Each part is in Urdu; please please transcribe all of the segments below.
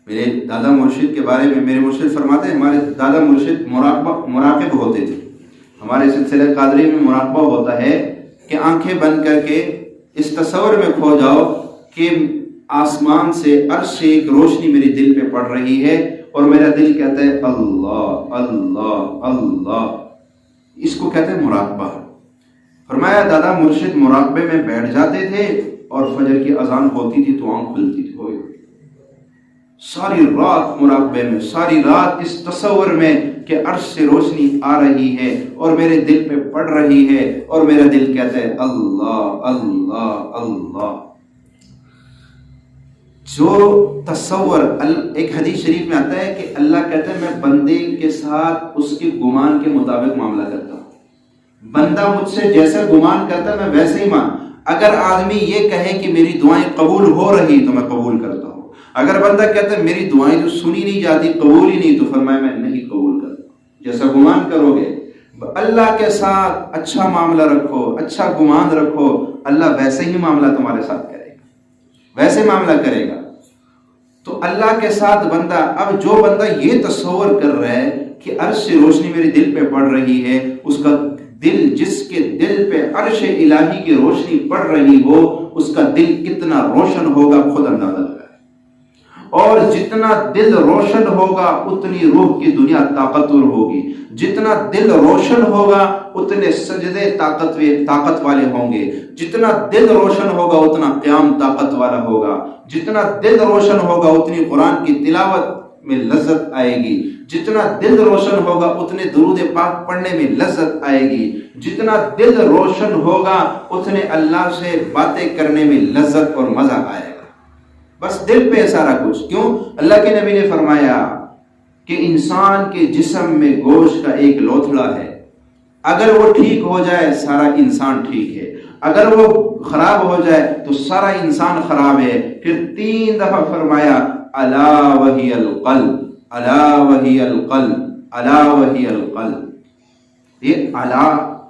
میرے دادا مرشد کے بارے میں میرے مرشد فرماتے ہیں ہمارے دادا مرشد مراقب ہوتے تھے. ہمارے سلسلہ قادری میں مراقبہ ہوتا ہے کہ آنکھیں بند کر کے اس تصور میں کھو جاؤ کہ آسمان سے عرش سے ایک روشنی میرے دل پہ پڑ رہی ہے اور میرا دل کہتا ہے اللہ اللہ اللہ. اس کو کہتے ہیں مراقبہ. فرمایا دادا مرشد مراقبے میں بیٹھ جاتے تھے اور فجر کی اذان ہوتی تھی تو آنکھ کھلتی تھی. ساری رات مراقبے میں، ساری رات اس تصور میں کہ عرش سے روشنی آ رہی ہے اور میرے دل پہ پڑ رہی ہے اور میرا دل کہتا ہے اللہ اللہ اللہ. جو تصور، ایک حدیث شریف میں آتا ہے کہ اللہ کہتا ہے میں بندے کے ساتھ اس کے گمان کے مطابق معاملہ کرتا ہوں. بندہ مجھ سے جیسا گمان کرتا ہے میں ویسے ہی اگر آدمی یہ کہے کہ میری دعائیں قبول ہو رہی تو میں قبول کرتا ہوں. اگر بندہ کہتا ہے میری دعائیں تو سنی نہیں جاتی، قبول ہی نہیں، تو فرمایا میں نہیں قبول کرتا. جیسا گمان کرو گے اللہ کے ساتھ اچھا معاملہ رکھو، اچھا گمان رکھو، اللہ ویسے ہی معاملہ تمہارے ساتھ کرے گا، ویسے معاملہ کرے گا. تو اللہ کے ساتھ بندہ، اب جو بندہ یہ تصور کر رہا ہے کہ عرش سے روشنی میرے دل پہ پڑ رہی ہے، اس کا دل، جس کے دل پہ عرش الہی کی روشنی پڑ رہی ہو، اس کا دل کتنا روشن ہوگا خود اندازہ لگائے. اور جتنا دل روشن ہوگا اتنی روح کی دنیا طاقتور ہوگی. جتنا دل روشن ہوگا اتنے سجدے طاقت والے ہوں گے. جتنا دل روشن ہوگا اتنا قیام طاقت والا ہوگا. جتنا دل روشن ہوگا اتنی قرآن کی تلاوت میں لذت آئے گی. جتنا دل روشن ہوگا اتنے درود پاک پڑھنے میں لذت آئے گی. جتنا دل روشن ہوگا اتنے اللہ سے باتیں کرنے میں لذت اور مزہ آئے گا. بس دل پہ سارا کچھ. کیوں؟ اللہ کے نبی نے فرمایا کہ انسان کے جسم میں گوشت کا ایک لوتھڑا ہے، اگر وہ ٹھیک ہو جائے سارا انسان ٹھیک ہے، اگر وہ خراب ہو جائے تو سارا انسان خراب ہے. پھر 3 دفعہ فرمایا الا وہی القلب، الا وہی القلب، الا وہی القلب. یہ الا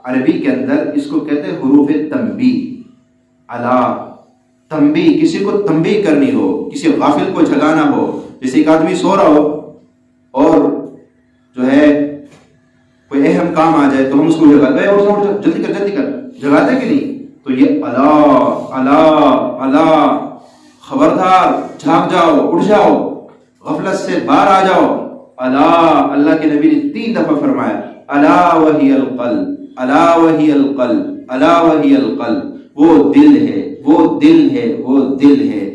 عربی کے اندر اس کو کہتے ہیں حروف تنبیہ. الا تنبیہ، کسی کو تنبیہ کرنی ہو، کسی غافل کو جگانا ہو. جیسے ایک آدمی سو رہا ہو اور جو ہے کوئی اہم کام آ جائے تو ہم اس کو جگاتے ہیں، اور جلدی کر جلدی کر، جگاتے کہ نہیں؟ تو یہ الا الا الا، خبردار، جھاگ جاؤ، اٹھ جاؤ، غفلت سے باہر آ جاؤ. الا، اللہ کے نبی نے 3 دفعہ فرمایا الا وہی القلب، الا وہی القلب، الا وہی القلب. وہ دل ہے، وہ دل ہے، وہ دل ہے.